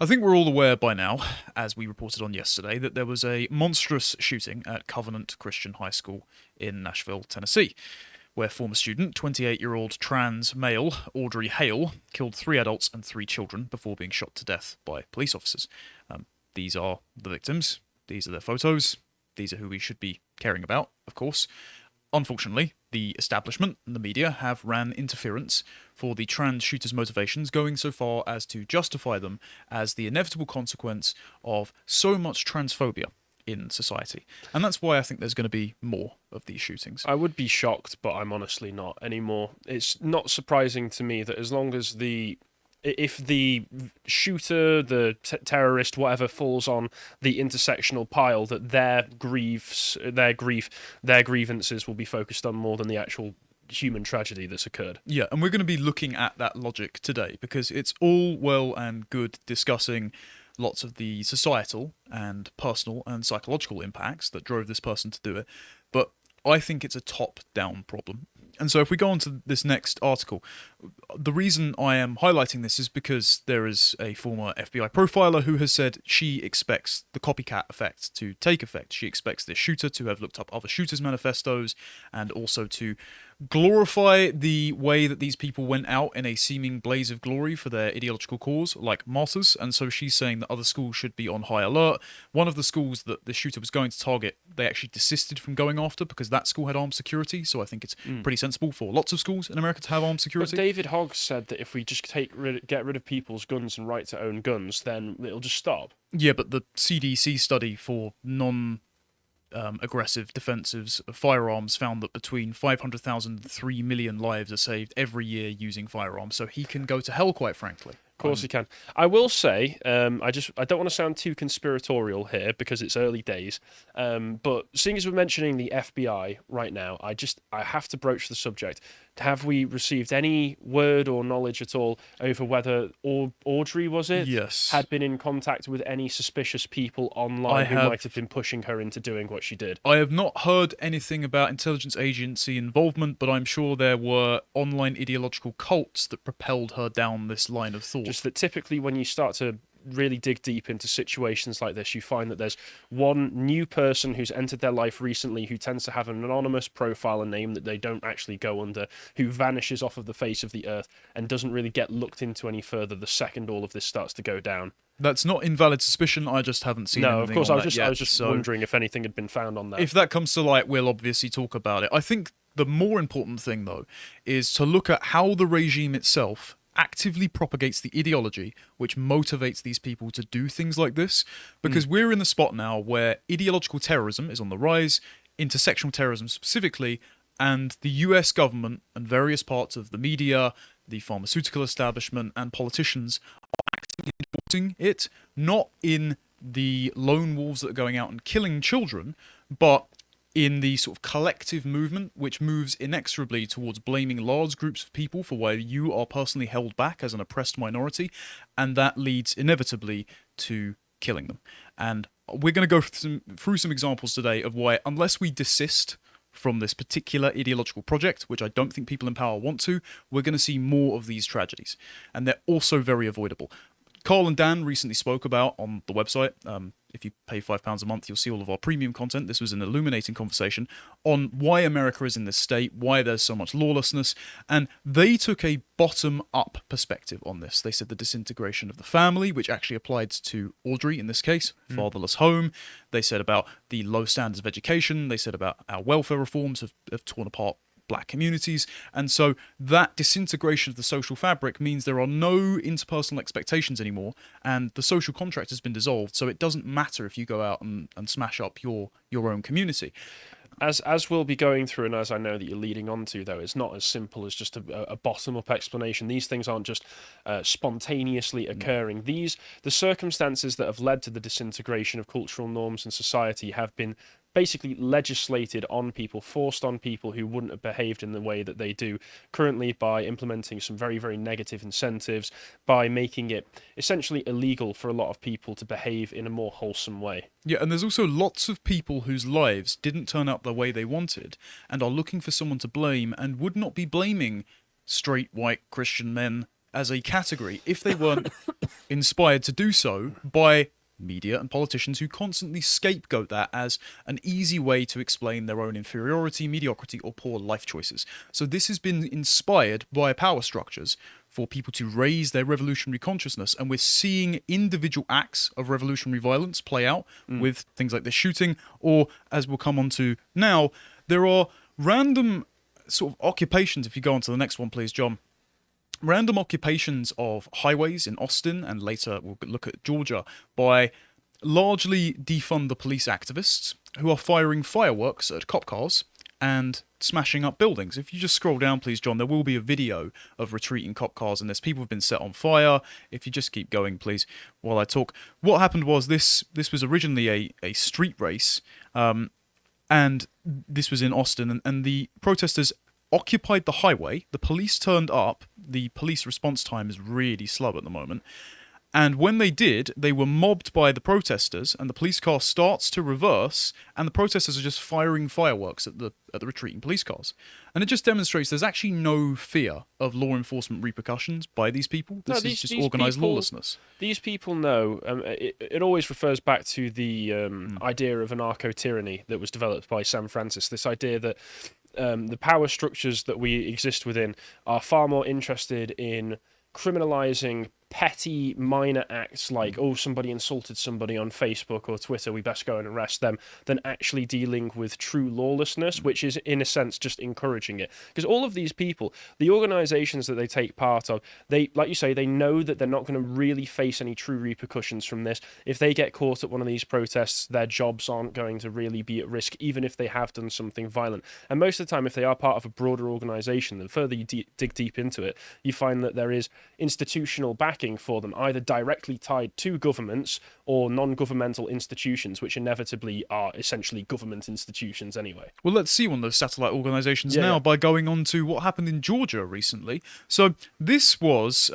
I think we're all aware by now, as we reported on yesterday, that there was a monstrous shooting at Covenant Christian High School in Nashville, Tennessee, where former student, 28-year-old trans male Audrey Hale, killed 3 adults and 3 children before being shot to death by police officers. These are the victims, these are their photos, these are who we should be caring about, of course. Unfortunately, the establishment and the media have ran interference for the trans shooters' motivations, going so far as to justify them as the inevitable consequence of so much transphobia in society. And that's why I think there's going to be more of these shootings. I would be shocked, but I'm honestly not anymore. It's not surprising to me that as long as if the shooter, the terrorist, whatever, falls on the intersectional pile, that their grievances will be focused on more than the actual human tragedy that's occurred. Yeah, and we're going to be looking at that logic today, because it's all well and good discussing lots of the societal and personal and psychological impacts that drove this person to do it, but I think it's a top-down problem. And so if we go on to this next article, the reason I am highlighting this is because there is a former FBI profiler who has said she expects the copycat effect to take effect. She expects this shooter to have looked up other shooters' manifestos and also to glorify the way that these people went out in a seeming blaze of glory for their ideological cause, like martyrs. And so she's saying that other schools should be on high alert. One of the schools that the shooter was going to target, they actually desisted from going after because that school had armed security. So I think it's pretty sensible for lots of schools in America to have armed security. But David Hogg said that if we just get rid of people's guns and right to own guns, then it'll just stop. Yeah, but the CDC study for aggressive defensives of firearms found that between 500,000 and 3 million lives are saved every year using firearms. So he can go to hell, quite frankly. Of course he can. I will say, I don't want to sound too conspiratorial here because it's early days, but seeing as we're mentioning the FBI right now, I have to broach the subject. Have we received any word or knowledge at all over whether Audrey, was it? Yes. Had been in contact with any suspicious people online who might have been pushing her into doing what she did? I have not heard anything about intelligence agency involvement, but I'm sure there were online ideological cults that propelled her down this line of thought. Just that typically when you start to really dig deep into situations like this, you find that there's one new person who's entered their life recently who tends to have an anonymous profile and name that they don't actually go under, who vanishes off of the face of the earth and doesn't really get looked into any further the second all of this starts to go down. That's not invalid suspicion, I just haven't seen anything. No, of course, on I was just so wondering if anything had been found on that. if that comes to light, we'll obviously talk about it. I think the more important thing, though, is to look at how the regime itself actively propagates the ideology which motivates these people to do things like this, because we're in the spot now where ideological terrorism is on the rise, intersectional terrorism specifically, and the US government and various parts of the media, the pharmaceutical establishment, and politicians are actively enforcing it, not in the lone wolves that are going out and killing children, but in the sort of collective movement, which moves inexorably towards blaming large groups of people for why you are personally held back as an oppressed minority, and that leads inevitably to killing them. And we're going to go through some examples today of why, unless we desist from this particular ideological project, which I don't think people in power want to, we're going to see more of these tragedies. And they're also very avoidable. Carl and Dan recently spoke about on the website, if you pay £5 a month, you'll see all of our premium content. This was an illuminating conversation on why America is in this state, why there's so much lawlessness, and they took a bottom-up perspective on this. They said the disintegration of the family, which actually applied to Audrey in this case, fatherless home. They said about the low standards of education. They said about our welfare reforms have torn apart black communities, and so that disintegration of the social fabric means there are no interpersonal expectations anymore, and the social contract has been dissolved, so it doesn't matter if you go out and smash up your own community. As we'll be going through, and as I know that you're leading on to, though, it's not as simple as just a bottom-up explanation. These things aren't just spontaneously occurring. The circumstances that have led to the disintegration of cultural norms and society have been basically legislated on people, forced on people who wouldn't have behaved in the way that they do currently by implementing some very, very negative incentives, by making it essentially illegal for a lot of people to behave in a more wholesome way. Yeah, and there's also lots of people whose lives didn't turn out the way they wanted and are looking for someone to blame and would not be blaming straight white Christian men as a category if they weren't inspired to do so by media and politicians who constantly scapegoat that as an easy way to explain their own inferiority, mediocrity, or poor life choices. So this has been inspired by power structures for people to raise their revolutionary consciousness, and we're seeing individual acts of revolutionary violence play out with things like this shooting, or, as we'll come on to now, there are random sort of occupations. If you go on to the next one, please, John. Random occupations of highways in Austin, and later we'll look at Georgia, by largely defund the police activists who are firing fireworks at cop cars and smashing up buildings. If you just scroll down, please, John, there will be a video of retreating cop cars and this. People have been set on fire. If you just keep going, please, while I talk. What happened was this was originally a street race, and this was in Austin, and the protesters occupied the highway. The police turned up. The police response time is really slow at the moment. And when they did, they were mobbed by the protesters, and the police car starts to reverse, and the protesters are just firing fireworks at the retreating police cars. And it just demonstrates there's actually no fear of law enforcement repercussions by these people. This is just organised lawlessness. These people know. It always refers back to the idea of anarcho-tyranny that was developed by Sam Francis. This idea that the power structures that we exist within are far more interested in criminalising petty minor acts like, oh, somebody insulted somebody on Facebook or Twitter, we best go and arrest them, than actually dealing with true lawlessness, which is in a sense just encouraging it. Because all of these people, the organisations that they take part of, they, like you say, they know that they're not going to really face any true repercussions from this. If they get caught at one of these protests, their jobs aren't going to really be at risk, even if they have done something violent. And most of the time, if they are part of a broader organisation, the further you dig deep into it, you find that there is institutional backing for them, either directly tied to governments or non-governmental institutions, which inevitably are essentially government institutions anyway. Well, let's see one of those satellite organisations now by going on to what happened in Georgia recently. So this was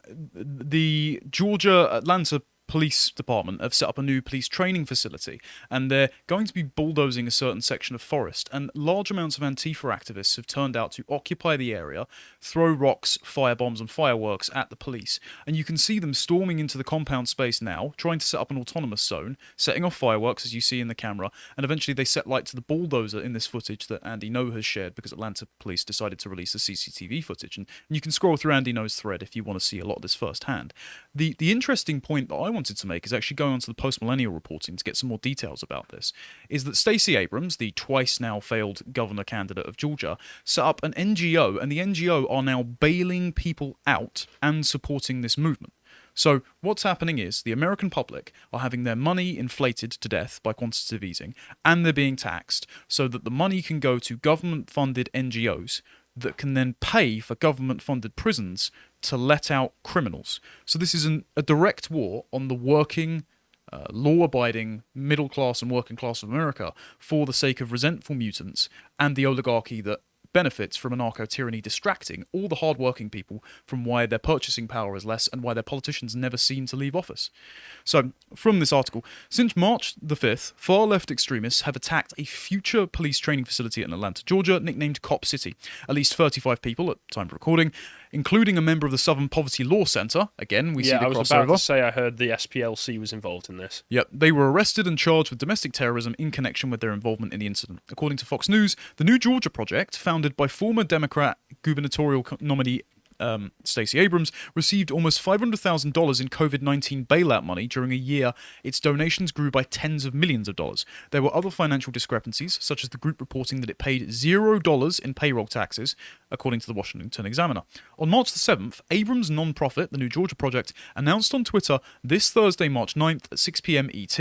the Georgia Atlanta Police Department have set up a new police training facility, and they're going to be bulldozing a certain section of forest, and large amounts of Antifa activists have turned out to occupy the area, throw rocks, firebombs and fireworks at the police, and you can see them storming into the compound space now, trying to set up an autonomous zone, setting off fireworks as you see in the camera, and eventually they set light to the bulldozer in this footage that Andy No has shared because Atlanta police decided to release the CCTV footage, and you can scroll through Andy No's thread if you want to see a lot of this firsthand. The interesting point that I wanted to make is actually going on to the post-millennial reporting to get some more details about this, is that Stacey Abrams, the twice now failed governor candidate of Georgia, set up an NGO, and the NGO are now bailing people out and supporting this movement. So what's happening is the American public are having their money inflated to death by quantitative easing, and they're being taxed so that the money can go to government-funded NGOs that can then pay for government-funded prisons to let out criminals. So this is a direct war on the working, law-abiding middle class and working class of America for the sake of resentful mutants and the oligarchy that benefits from anarcho-tyranny distracting all the hard-working people from why their purchasing power is less and why their politicians never seem to leave office. So, from this article, since March the 5th, far-left extremists have attacked a future police training facility in Atlanta, Georgia, nicknamed Cop City. At least 35 people, at time of recording, including a member of the Southern Poverty Law Center. Again, we see the crossover. Yeah, I was about to say I heard the SPLC was involved in this. Yep, they were arrested and charged with domestic terrorism in connection with their involvement in the incident. According to Fox News, the New Georgia Project, founded by former Democrat gubernatorial nominee Stacey Abrams, received almost $500,000 in COVID-19 bailout money during a year its donations grew by tens of millions of dollars. There were other financial discrepancies, such as the group reporting that it paid $0 in payroll taxes, according to the Washington Examiner. On March the 7th, Abrams' non-profit, the New Georgia Project, announced on Twitter this Thursday, March 9th at 6 p.m. ET,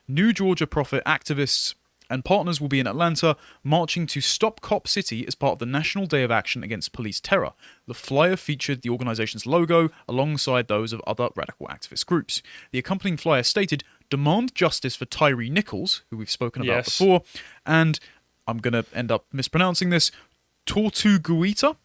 New Georgia Profit activists and partners will be in Atlanta marching to Stop Cop City as part of the National Day of Action Against Police Terror. The flyer featured the organization's logo alongside those of other radical activist groups. The accompanying flyer stated, "Demand justice for Tyree Nichols," who we've spoken about before, and I'm going to end up mispronouncing this, Tortuguita.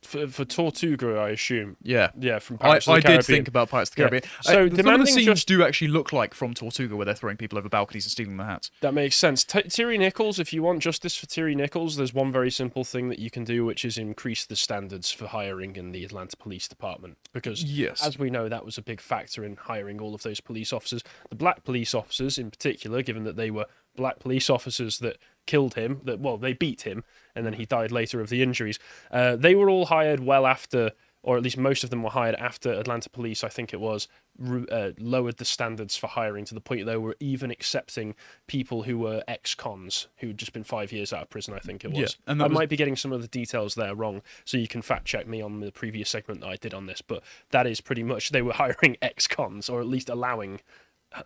For Tortuga, I assume. Yeah. Yeah, from I Pirates of the did Caribbean. think about Pirates of the Yeah. Caribbean. So Some of the demanding scenes do actually look like from Tortuga, where they're throwing people over balconies and stealing their hats. That makes sense. Tyrion Nichols, if you want justice for Tyrion Nichols, there's one very simple thing that you can do, which is increase the standards for hiring in the Atlanta Police Department. Because, Yes. as we know, that was a big factor in hiring all of those police officers. The black police officers, in particular, given that they were black police officers that killed him, they beat him, and then he died later of the injuries. They were all hired well after, or at least most of them were hired after Atlanta Police, I think it was, lowered the standards for hiring to the point they were even accepting people who were ex-cons, who had just been 5 years out of prison, I think it was. Yeah, and I might be getting some of the details there wrong, so you can fact-check me on the previous segment that I did on this, but that is pretty much, they were hiring ex-cons, or at least allowing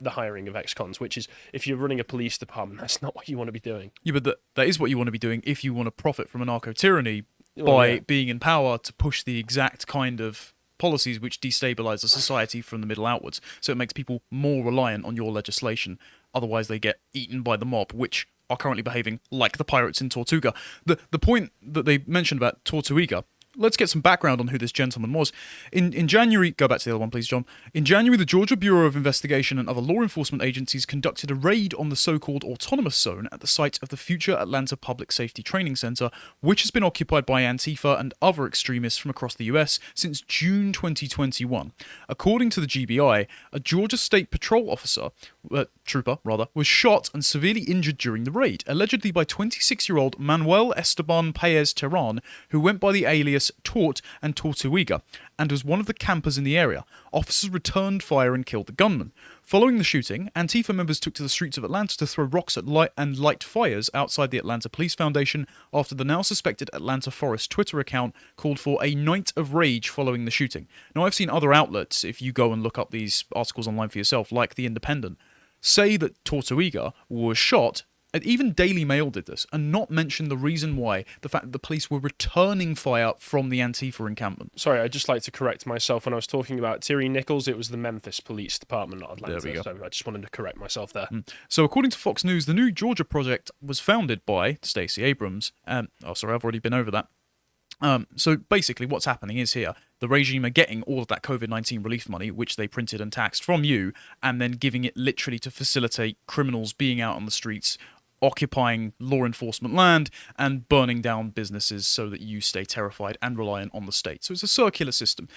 the hiring of ex-cons, which is, if you're running a police department, that's not what you want to be doing. Yeah, but that is what you want to be doing if you want to profit from anarcho-tyranny by being in power to push the exact kind of policies which destabilize a society from the middle outwards. So it makes people more reliant on your legislation. Otherwise, they get eaten by the mob, which are currently behaving like the pirates in Tortuga. The point that they mentioned about Tortuga, let's get some background on who this gentleman was. In January, go back to the other one, please, John. In January, the Georgia Bureau of Investigation and other law enforcement agencies conducted a raid on the so-called autonomous zone at the site of the future Atlanta Public Safety Training Center, which has been occupied by Antifa and other extremists from across the US since June 2021. According to the GBI, a Georgia State Patrol trooper, was shot and severely injured during the raid, allegedly by 26-year-old Manuel Esteban Paez Terran, who went by the alias Tort and Tortuga, and was one of the campers in the area. Officers returned fire and killed the gunman. Following the shooting, Antifa members took to the streets of Atlanta to throw rocks at light fires outside the Atlanta Police Foundation after the now suspected Atlanta Forest Twitter account called for a night of rage following the shooting. Now, I've seen other outlets, if you go and look up these articles online for yourself, like The Independent, say that Tortuga was shot, and even Daily Mail did this, and not mention the reason why, the fact that the police were returning fire from the Antifa encampment. Sorry, I'd just like to correct myself. When I was talking about Tyrion Nichols, it was the Memphis Police Department, not Atlanta. There we go. So I just wanted to correct myself there. So according to Fox News, the New Georgia Project was founded by Stacey Abrams, I've already been over that. So basically what's happening is here, the regime are getting all of that COVID-19 relief money, which they printed and taxed from you, and then giving it literally to facilitate criminals being out on the streets, occupying law enforcement land, and burning down businesses so that you stay terrified and reliant on the state. So it's a circular system.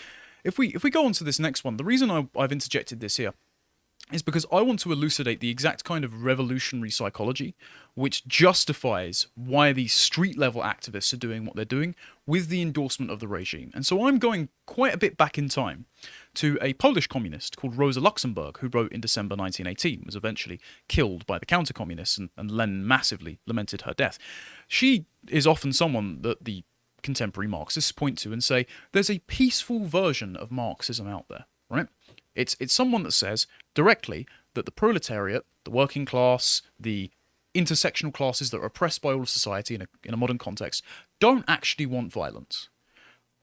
If we go on to this next one, the reason I've interjected this here is because I want to elucidate the exact kind of revolutionary psychology which justifies why these street-level activists are doing what they're doing with the endorsement of the regime. And so I'm going quite a bit back in time to a Polish communist called Rosa Luxemburg, who wrote in December 1918, was eventually killed by the counter-communists, and Lenin massively lamented her death. She is often someone that the contemporary Marxists point to and say, there's a peaceful version of Marxism out there, right? It's someone that says directly that the proletariat, the working class, the intersectional classes that are oppressed by all of society in a modern context, don't actually want violence.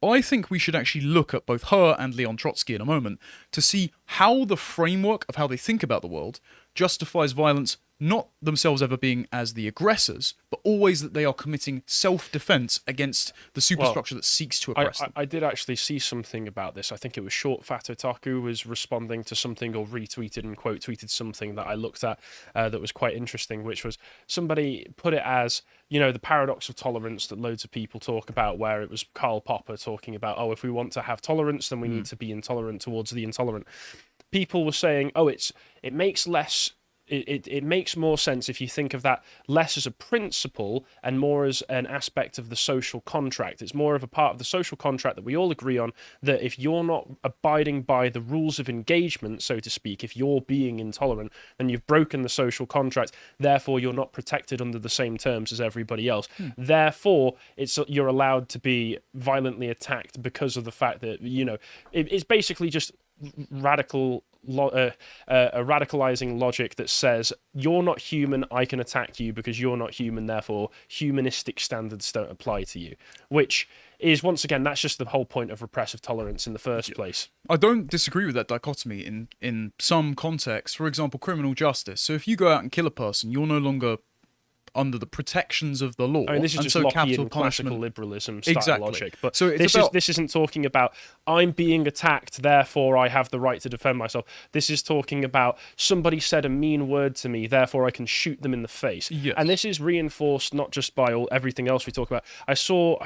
I think we should actually look at both her and Leon Trotsky in a moment to see how the framework of how they think about the world justifies violence, not themselves ever being as the aggressors, but always that they are committing self-defense against the superstructure that seeks to oppress them. I did actually see something about this. I think it was Short Fat Otaku was responding to something, or retweeted and quote tweeted something that I looked at that was quite interesting, which was somebody put it as, the paradox of tolerance that loads of people talk about, where it was Karl Popper talking about, if we want to have tolerance, then we need to be intolerant towards the intolerant. People were saying, it makes less... It makes more sense if you think of that less as a principle and more as an aspect of the social contract. It's more of a part of the social contract that we all agree on, that if you're not abiding by the rules of engagement, so to speak, if you're being intolerant, then you've broken the social contract. Therefore, you're not protected under the same terms as everybody else. Therefore, you're allowed to be violently attacked because of the fact that, it's basically just a radicalizing logic that says you're not human, I can attack you because you're not human, therefore humanistic standards don't apply to you, which is, once again, that's just the whole point of repressive tolerance in the first place. I don't disagree with that dichotomy in some contexts. For example, criminal justice. So if you go out and kill a person, you're no longer under the protections of the law. I mean, this is and just so Lockean capital classical punishment. liberalism style Exactly. logic. But So it's this isn't talking about I'm being attacked, therefore I have the right to defend myself. This is talking about somebody said a mean word to me, therefore I can shoot them in the face. Yes. And this is reinforced not just by everything else we talk about. I saw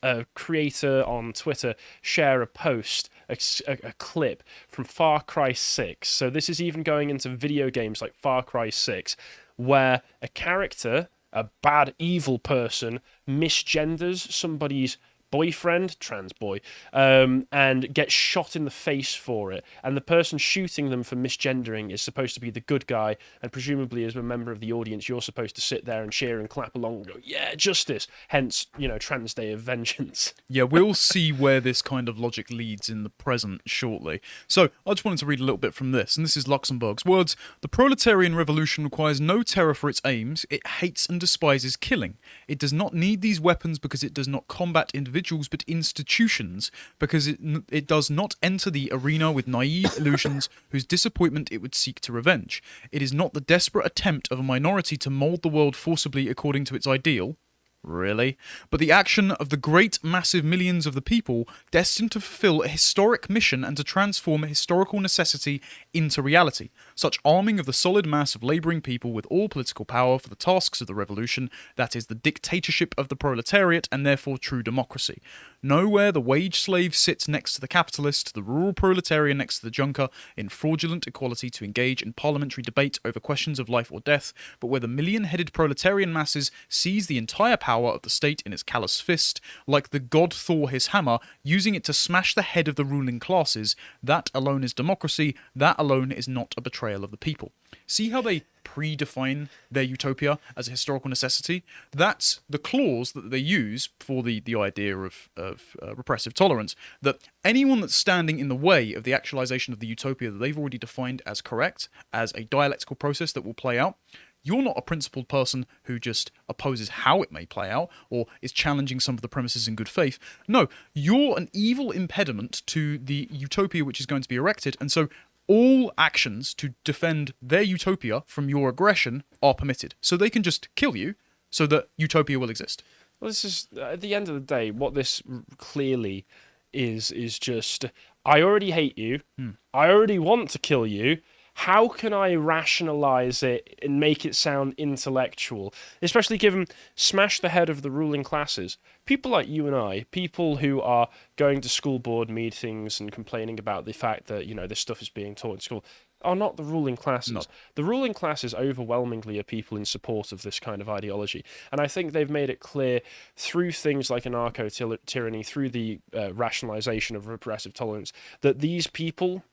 a creator on Twitter share a post, a clip from Far Cry 6. So this is even going into video games like Far Cry 6, where a character, a bad, evil person, misgenders somebody's boyfriend, trans boy, and gets shot in the face for it. And the person shooting them for misgendering is supposed to be the good guy, and presumably as a member of the audience, you're supposed to sit there and cheer and clap along and go, yeah, justice. Hence, Trans Day of Vengeance. Yeah, we'll see where this kind of logic leads in the present shortly. So, I just wanted to read a little bit from this, and this is Luxemburg's words. The proletarian revolution requires no terror for its aims. It hates and despises killing. It does not need these weapons because it does not combat individuals but institutions, because it does not enter the arena with naive illusions whose disappointment it would seek to revenge. It is not the desperate attempt of a minority to mould the world forcibly according to its ideal. Really? But the action of the great massive millions of the people destined to fulfill a historic mission and to transform a historical necessity into reality. Such arming of the solid mass of labouring people with all political power for the tasks of the revolution, that is the dictatorship of the proletariat and therefore true democracy. Nowhere the wage slave sits next to the capitalist, the rural proletarian next to the junker, in fraudulent equality to engage in parliamentary debate over questions of life or death, but where the million-headed proletarian masses seize the entire power of the state in its callous fist, like the god Thor his hammer, using it to smash the head of the ruling classes. That alone is democracy, that alone is not a betrayal of the people. See how they predefine their utopia as a historical necessity? That's the clause that they use for the idea of repressive tolerance, that anyone that's standing in the way of the actualization of the utopia that they've already defined as correct, as a dialectical process that will play out, you're not a principled person who just opposes how it may play out or is challenging some of the premises in good faith. No, you're an evil impediment to the utopia which is going to be erected, and so all actions to defend their utopia from your aggression are permitted. So they can just kill you so that utopia will exist. Well, this is, at the end of the day, what this clearly is just, I already hate you, I already want to kill you, how can I rationalize it and make it sound intellectual? Especially given smash the head of the ruling classes. People like you and I, people who are going to school board meetings and complaining about the fact that, this stuff is being taught in school, are not the ruling classes. No. The ruling classes overwhelmingly are people in support of this kind of ideology. And I think they've made it clear through things like anarcho-tyranny, through the rationalization of repressive tolerance, that these people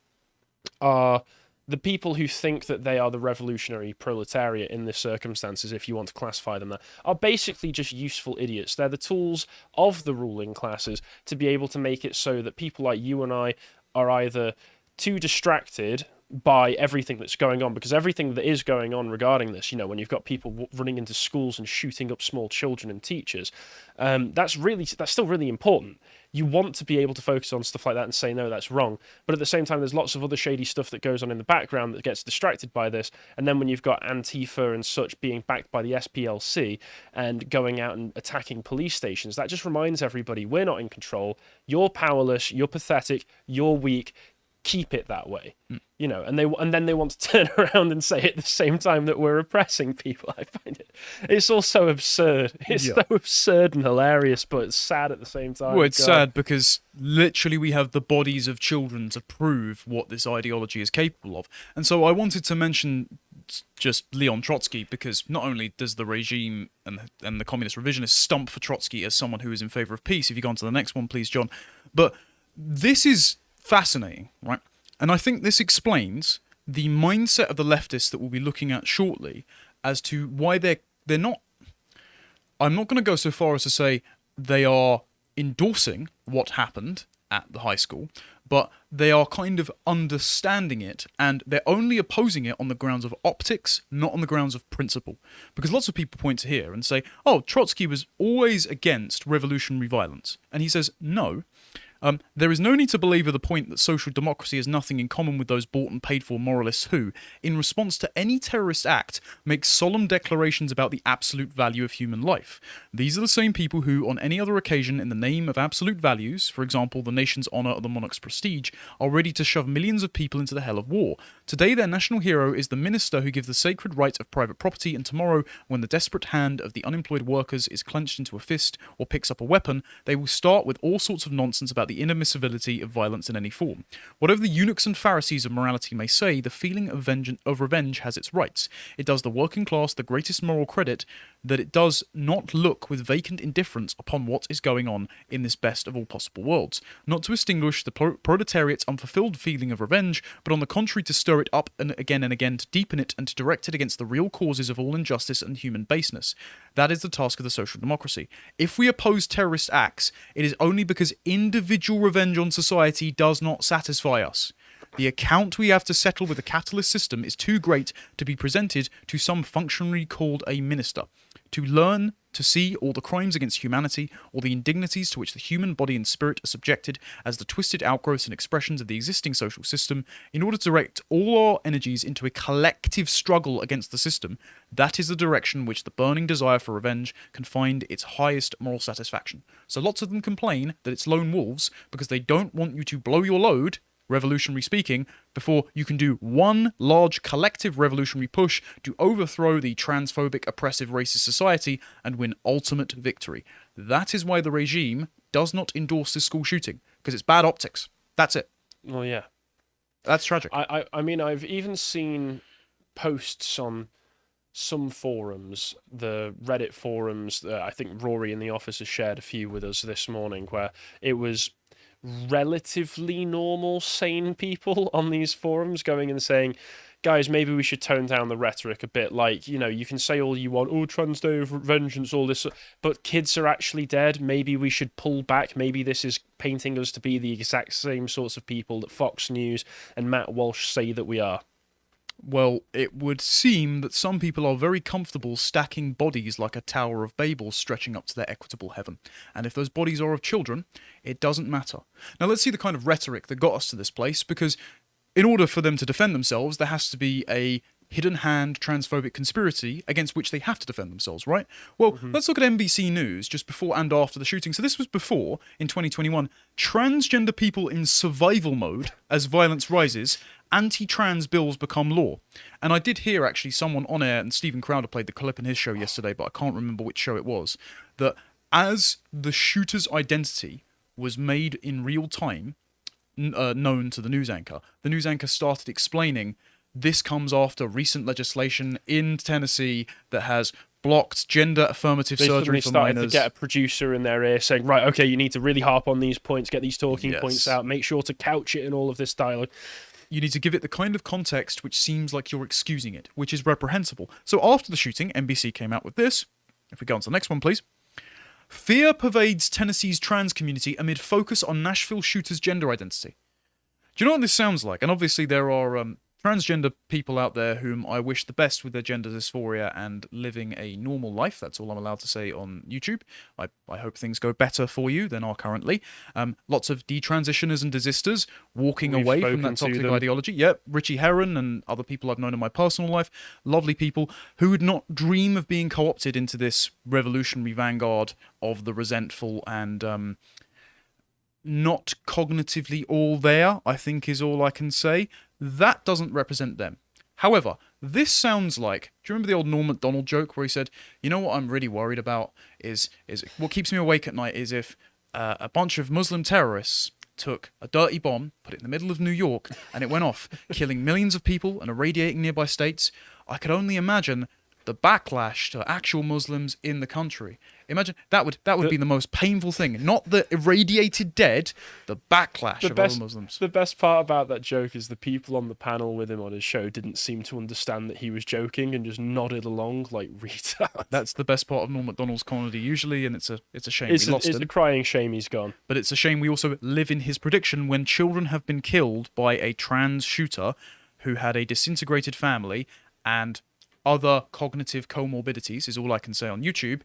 are the people who think that they are the revolutionary proletariat in this circumstances, if you want to classify them that, are basically just useful idiots. They're the tools of the ruling classes to be able to make it so that people like you and I are either too distracted by everything that's going on, because everything that is going on regarding this, when you've got people running into schools and shooting up small children and teachers, that's still really important. You want to be able to focus on stuff like that and say, no, that's wrong. But at the same time, there's lots of other shady stuff that goes on in the background that gets distracted by this. And then when you've got Antifa and such being backed by the SPLC and going out and attacking police stations, that just reminds everybody, we're not in control. You're powerless. You're pathetic. You're weak. Keep it that way, and then they want to turn around and say at the same time that we're oppressing people. I find it's all so absurd. It's so absurd and hilarious, but it's sad at the same time. Well, it's sad because literally we have the bodies of children to prove what this ideology is capable of. And so I wanted to mention just Leon Trotsky, because not only does the regime and the communist revisionists stump for Trotsky as someone who is in favour of peace, if you go on to the next one, please, John, but this is fascinating, right? And I think this explains the mindset of the leftists that we'll be looking at shortly as to why they're not... I'm not going to go so far as to say they are endorsing what happened at the high school, but they are kind of understanding it, and they're only opposing it on the grounds of optics, not on the grounds of principle. Because lots of people point to here and say, oh, Trotsky was always against revolutionary violence. And he says, no. There is no need to belabor the point that social democracy has nothing in common with those bought and paid for moralists who, in response to any terrorist act, make solemn declarations about the absolute value of human life. These are the same people who, on any other occasion, in the name of absolute values, for example, the nation's honour or the monarch's prestige, are ready to shove millions of people into the hell of war. Today, their national hero is the minister who gives the sacred right of private property, and tomorrow, when the desperate hand of the unemployed workers is clenched into a fist or picks up a weapon, they will start with all sorts of nonsense about the inadmissibility of violence in any form. Whatever the eunuchs and Pharisees of morality may say, the feeling of revenge has its rights. It does the working class the greatest moral credit that it does not look with vacant indifference upon what is going on in this best of all possible worlds, not to extinguish the proletariat's unfulfilled feeling of revenge, but on the contrary to stir it up and again, to deepen it and to direct it against the real causes of all injustice and human baseness. That is the task of the social democracy. If we oppose terrorist acts, it is only because individual revenge on society does not satisfy us. The account we have to settle with the capitalist system is too great to be presented to some functionary called a minister. To learn to see all the crimes against humanity, or the indignities to which the human body and spirit are subjected as the twisted outgrowths and expressions of the existing social system, in order to direct all our energies into a collective struggle against the system, that is the direction which the burning desire for revenge can find its highest moral satisfaction. So lots of them complain that it's lone wolves because they don't want you to blow your load, revolutionary speaking, before you can do one large collective revolutionary push to overthrow the transphobic, oppressive, racist society and win ultimate victory. That is why the regime does not endorse this school shooting, because it's bad optics. That's it. Well, yeah. That's tragic. I mean, I've even seen posts on some forums, the Reddit forums, I think Rory in the office has shared a few with us this morning, where it was relatively normal, sane people on these forums going and saying, guys, maybe we should tone down the rhetoric a bit. Like, you know, you can say all you want, oh, trans day of vengeance, all this, but kids are actually dead. Maybe we should pull back. Maybe this is painting us to be the exact same sorts of people that Fox News and Matt Walsh say that we are. Well, it would seem that some people are very comfortable stacking bodies like a Tower of Babel stretching up to their equitable heaven. And if those bodies are of children, it doesn't matter. Now let's see the kind of rhetoric that got us to this place, because in order for them to defend themselves, there has to be a hidden hand transphobic conspiracy against which they have to defend themselves, right? Well, let's look at NBC News just before and after the shooting. So this was before, in 2021, transgender people in survival mode as violence rises, anti-trans bills become law. And I did hear actually someone on air, and Stephen Crowder played the clip in his show yesterday, but I can't remember which show it was, that as the shooter's identity was made in real time, known to the news anchor started explaining this comes after recent legislation in Tennessee that has blocked gender affirmative surgery for started minors. To get a producer in their ear saying, right, okay, you need to really harp on these points, get these talking Yes. points out, make sure to couch it in all of this dialogue. You need to give it the kind of context which seems like you're excusing it, which is reprehensible. So after the shooting, NBC came out with this. If we go on to the next one, please. Fear pervades Tennessee's trans community amid focus on Nashville shooter's gender identity. Do you know what this sounds like? And obviously there are transgender people out there whom I wish the best with their gender dysphoria and living a normal life. That's all I'm allowed to say on YouTube. I hope things go better for you than are currently. Lots of detransitioners and desisters walking away from that toxic ideology. Yep, Richie Herron and other people I've known in my personal life. Lovely people who would not dream of being co-opted into this revolutionary vanguard of the resentful and not cognitively all there, I think is all I can say. That doesn't represent them. However, this sounds like, do you remember the old Norm Macdonald joke where he said, you know what I'm really worried about is what keeps me awake at night is if a bunch of Muslim terrorists took a dirty bomb, put it in the middle of New York, and it went off, killing millions of people and irradiating nearby states. I could only imagine the backlash to actual Muslims in the country. Imagine that would be the most painful thing. Not the irradiated dead, the backlash of other Muslims. The best part about that joke is the people on the panel with him on his show didn't seem to understand that he was joking and just nodded along like retards. That's the best part of Norm Macdonald's comedy usually, and it's a shame we lost him. It's a crying shame he's gone. But it's a shame we also live in his prediction when children have been killed by a trans shooter who had a disintegrated family and other cognitive comorbidities is all I can say on YouTube,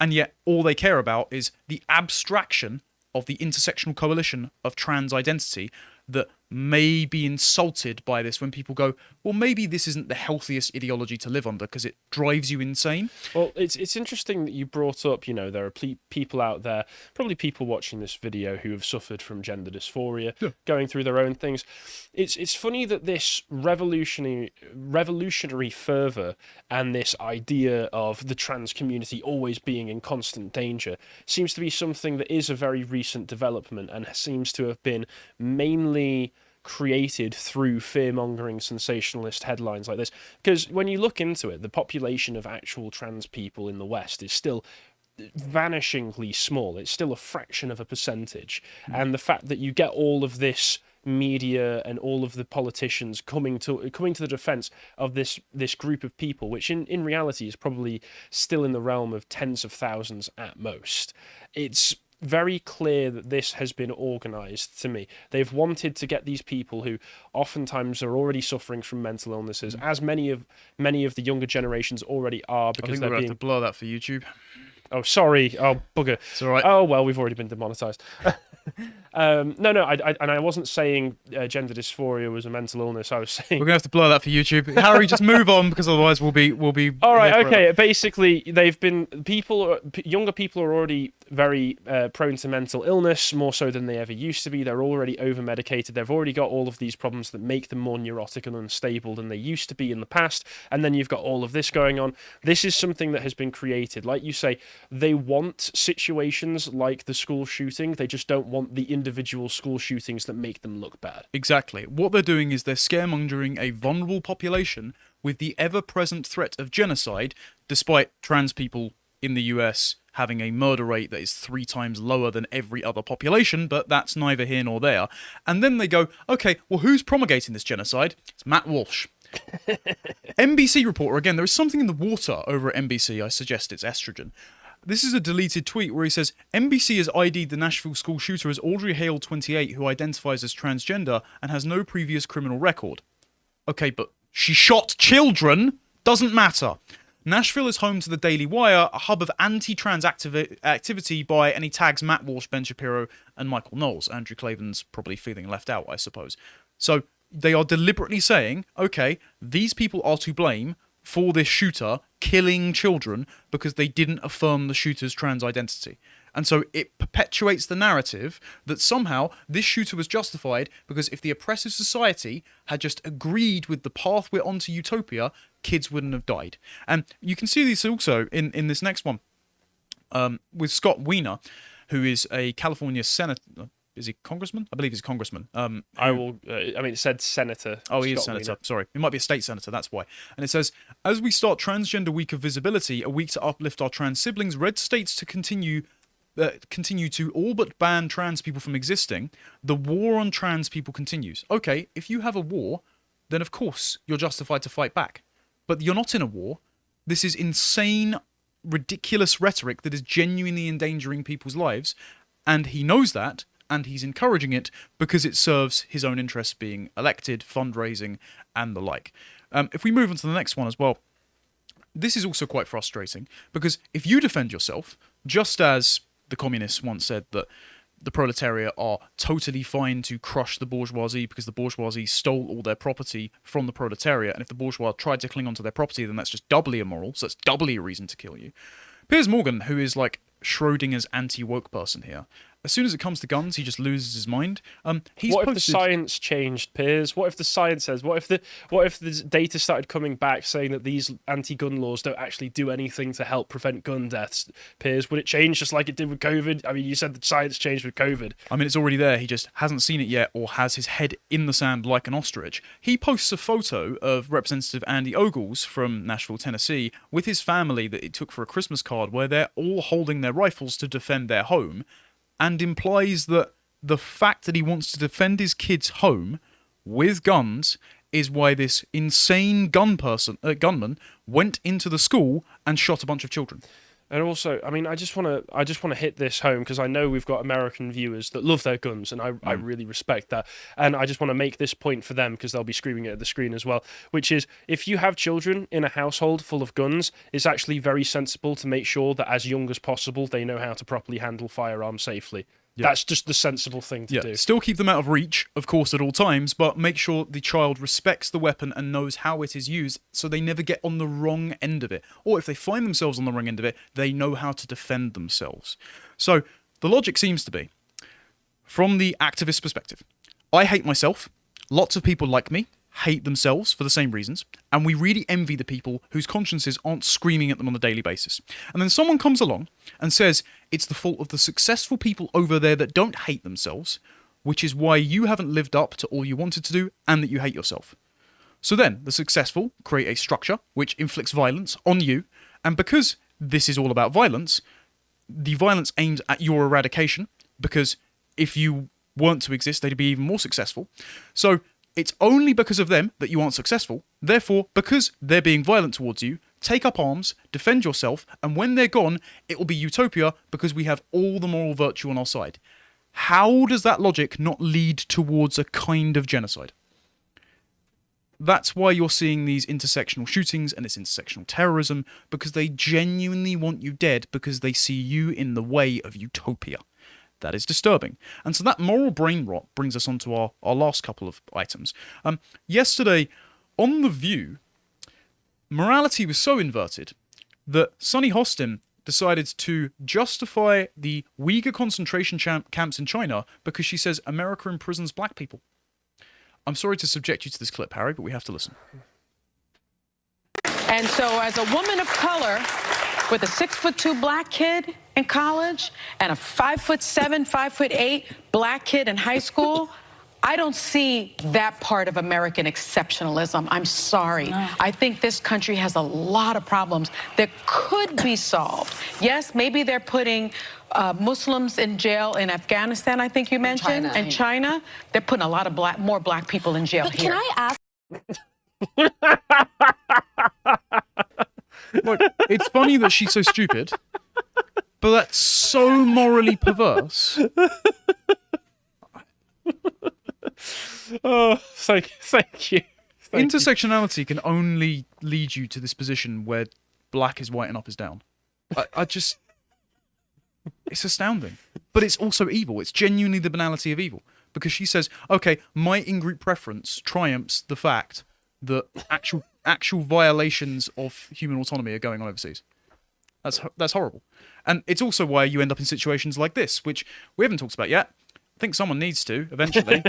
and yet all they care about is the abstraction of the intersectional coalition of trans identity that may be insulted by this when people go, well, maybe this isn't the healthiest ideology to live under because it drives you insane. Well, it's interesting that you brought up, there are people out there, probably people watching this video who have suffered from gender dysphoria, going through their own things. It's funny that this revolutionary fervor and this idea of the trans community always being in constant danger seems to be something that is a very recent development and seems to have been mainly created through fear-mongering sensationalist headlines like this. Because when you look into it, the population of actual trans people in the West is still vanishingly small. It's still a fraction of a percentage. And the fact that you get all of this media and all of the politicians coming to the defense of this group of people, which in reality is probably still in the realm of tens of thousands at most, it's very clear that this has been organised to me. They've wanted to get these people who oftentimes are already suffering from mental illnesses, as many of the younger generations already are, because I think they're we're going being... to have to blur that for YouTube. Oh, sorry. Oh, bugger. It's all right. Oh, well, we've already been demonetised. No, I wasn't saying gender dysphoria was a mental illness. I was saying... We're going to have to blur that for YouTube. Harry, just move on, because otherwise we'll be All right, here forever. okay. Basically, younger people are already very prone to mental illness, more so than they ever used to be. They're already over-medicated. They've already got all of these problems that make them more neurotic and unstable than they used to be in the past. And then you've got all of this going on. This is something that has been created. Like you say, they want situations like the school shooting. They just don't want the individual school shootings that make them look bad. Exactly. What they're doing is they're scaremongering a vulnerable population with the ever-present threat of genocide, despite trans people in the US having a murder rate that is 3 times lower than every other population, but that's neither here nor there. And then they go, okay, well, who's promulgating this genocide? It's Matt Walsh. NBC reporter, again, there is something in the water over at NBC. I suggest it's estrogen. This is a deleted tweet where he says, NBC has ID'd the Nashville school shooter as Audrey Hale, 28, who identifies as transgender and has no previous criminal record. Okay, but she shot children? Doesn't matter. Nashville is home to the Daily Wire, a hub of anti-trans activity by, and he tags Matt Walsh, Ben Shapiro, and Michael Knowles. Andrew Claven's probably feeling left out, I suppose. So they are deliberately saying, okay, these people are to blame for this shooter killing children because they didn't affirm the shooter's trans identity. And so it perpetuates the narrative that somehow this shooter was justified because if the oppressive society had just agreed with the path we're on to utopia, kids wouldn't have died. And you can see this also in this next one with Scott Wiener, who is a California senator. Is he congressman? I believe he's a congressman. It said senator. Oh, he is Scott senator. Wiener. Sorry. He might be a state senator, that's why. And it says, as we start Transgender Week of Visibility, a week to uplift our trans siblings, red states to continue to all but ban trans people from existing, the war on trans people continues. Okay, if you have a war, then of course you're justified to fight back. But you're not in a war. This is insane, ridiculous rhetoric that is genuinely endangering people's lives, and he knows that, and he's encouraging it because it serves his own interests being elected, fundraising, and the like. If we move on to the next one as well, this is also quite frustrating because if you defend yourself, just as the communists once said that the proletariat are totally fine to crush the bourgeoisie because the bourgeoisie stole all their property from the proletariat, and if the bourgeois tried to cling onto their property, then that's just doubly immoral, so that's doubly a reason to kill you. Piers Morgan, who is like Schrodinger's anti-woke person here, as soon as it comes to guns, he just loses his mind. He's What if posted... the science changed, Piers? What if the science says? What if the data started coming back saying that these anti-gun laws don't actually do anything to help prevent gun deaths, Piers? Would it change just like it did with COVID? I mean, you said the science changed with COVID. I mean, it's already there. He just hasn't seen it yet or has his head in the sand like an ostrich. He posts a photo of Representative Andy Ogles from Nashville, Tennessee, with his family that he took for a Christmas card where they're all holding their rifles to defend their home, and implies that the fact that he wants to defend his kid's home with guns is why this insane gunman went into the school and shot a bunch of children. And also, I mean, I just want to hit this home because I know we've got American viewers that love their guns, and I really respect that. And I just want to make this point for them because they'll be screaming it at the screen as well, which is if you have children in a household full of guns, it's actually very sensible to make sure that as young as possible they know how to properly handle firearms safely. That's just the sensible thing to do. Still keep them out of reach, of course, at all times, but make sure the child respects the weapon and knows how it is used so they never get on the wrong end of it. Or if they find themselves on the wrong end of it, they know how to defend themselves. So the logic seems to be, from the activist perspective, I hate myself, lots of people like me hate themselves for the same reasons, and we really envy the people whose consciences aren't screaming at them on a daily basis. And then someone comes along and says it's the fault of the successful people over there that don't hate themselves, which is why you haven't lived up to all you wanted to do and that you hate yourself. So then the successful create a structure which inflicts violence on you, and because this is all about violence, the violence aims at your eradication, because if you weren't to exist, they'd be even more successful. So it's only because of them that you aren't successful. Therefore, because they're being violent towards you, take up arms, defend yourself, and when they're gone, it will be utopia because we have all the moral virtue on our side. How does that logic not lead towards a kind of genocide? That's why you're seeing these intersectional shootings and this intersectional terrorism, because they genuinely want you dead because they see you in the way of utopia. That is disturbing. And so that moral brain rot brings us on to our last couple of items. Yesterday, on The View, morality was so inverted that Sunny Hostin decided to justify the Uyghur concentration camps in China because she says America imprisons black people. I'm sorry to subject you to this clip, Harry, but we have to listen. And so as a woman of color with a 6'2" black kid in college and a 5'7", 5'8" black kid in high school, I don't see that part of American exceptionalism. I'm sorry. No. I think this country has a lot of problems that could be solved. Yes, maybe they're putting Muslims in jail in Afghanistan, I think you mentioned, and China. They're putting a lot of more black people in jail here. Can I ask? Look, it's funny that she's so stupid, but that's so morally perverse. Oh, thank you. Intersectionality can only lead you to this position where black is white and up is down. I just... It's astounding. But it's also evil. It's genuinely the banality of evil. Because she says, okay, my in-group preference triumphs the fact that actual violations of human autonomy are going on overseas. That's horrible. And it's also why you end up in situations like this, which we haven't talked about yet. I think someone needs to, eventually.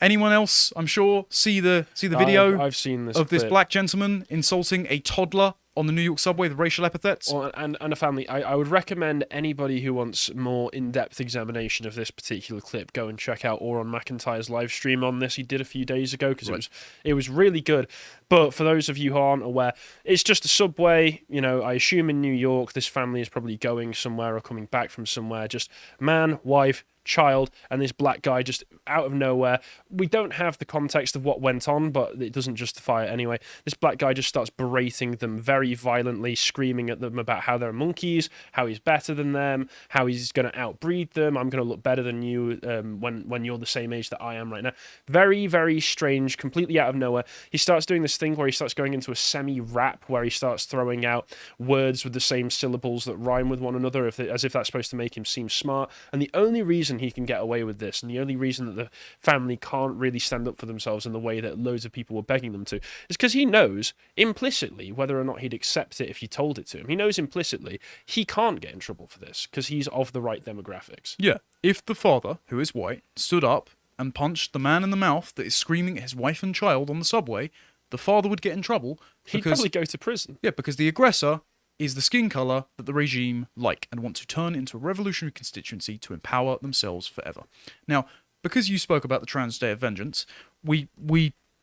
Anyone else, I'm sure, see the video I've seen this of this clip. black gentleman insulting a toddler on the New York subway with racial epithets? And a family. I would recommend anybody who wants more in-depth examination of this particular clip go and check out Oron McIntyre's live stream on this he did a few days ago, because it was really good. But for those of you who aren't aware, it's just a subway. You know, I assume in New York, this family is probably going somewhere or coming back from somewhere. Just man, wife, child, and this black guy just out of nowhere. We don't have the context of what went on, but it doesn't justify it anyway. This black guy just starts berating them very violently, screaming at them about how they're monkeys, how he's better than them, how he's going to outbreed them. I'm going to look better than you when you're the same age that I am right now. Very, very strange, completely out of nowhere. He starts doing this thing where he starts going into a semi-rap where he starts throwing out words with the same syllables that rhyme with one another, as if that's supposed to make him seem smart. And the only reason he can get away with this, and the only reason that the family can't really stand up for themselves in the way that loads of people were begging them to, is because he knows implicitly, whether or not he'd accept it if you told it to him, he knows implicitly he can't get in trouble for this because he's of the right demographics. Yeah. If the father, who is white, stood up and punched the man in the mouth that is screaming at his wife and child on the subway, the father would get in trouble. He'd probably go to prison. Yeah, because the aggressor is the skin colour that the regime like and want to turn into a revolutionary constituency to empower themselves forever. Now, because you spoke about the Trans Day of Vengeance, we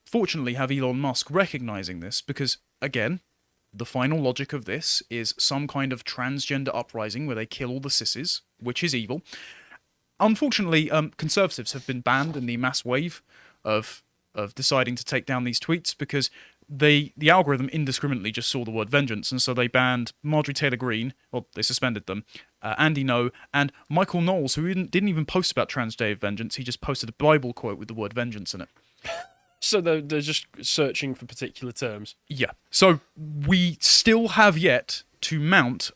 fortunately have Elon Musk recognising this because, again, the final logic of this is some kind of transgender uprising where they kill all the cisses, which is evil. Unfortunately, conservatives have been banned in the mass wave of deciding to take down these tweets because the algorithm indiscriminately just saw the word vengeance, and so they banned Marjorie Taylor Greene, well, they suspended them, Andy No, and Michael Knowles, who didn't even post about Trans Day of Vengeance. He just posted a Bible quote with the word vengeance in it. So they're just searching for particular terms. Yeah. So we still have yet to mount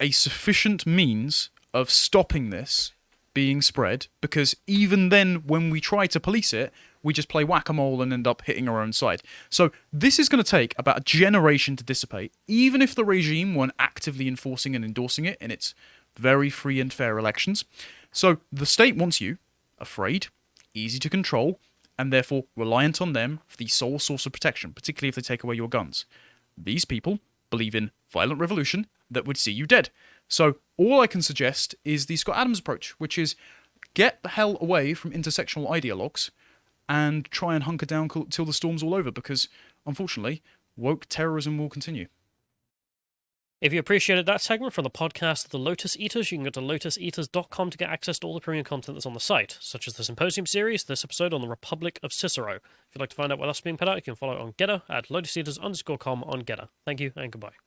a sufficient means of stopping this being spread, because even then, when we try to police it, we just play whack-a-mole and end up hitting our own side. So this is going to take about a generation to dissipate, even if the regime weren't actively enforcing and endorsing it in its very free and fair elections. So the state wants you afraid, easy to control, and therefore reliant on them for the sole source of protection, particularly if they take away your guns. These people believe in violent revolution that would see you dead. So all I can suggest is the Scott Adams approach, which is get the hell away from intersectional ideologues and try and hunker down till the storm's all over, because unfortunately, woke terrorism will continue. If you appreciated that segment from the podcast The Lotus Eaters, you can go to lotuseaters.com to get access to all the premium content that's on the site, such as the Symposium series, this episode on the Republic of Cicero. If you'd like to find out what else is being put out, you can follow it on Getter at lotuseaters_com on Getter. Thank you and goodbye.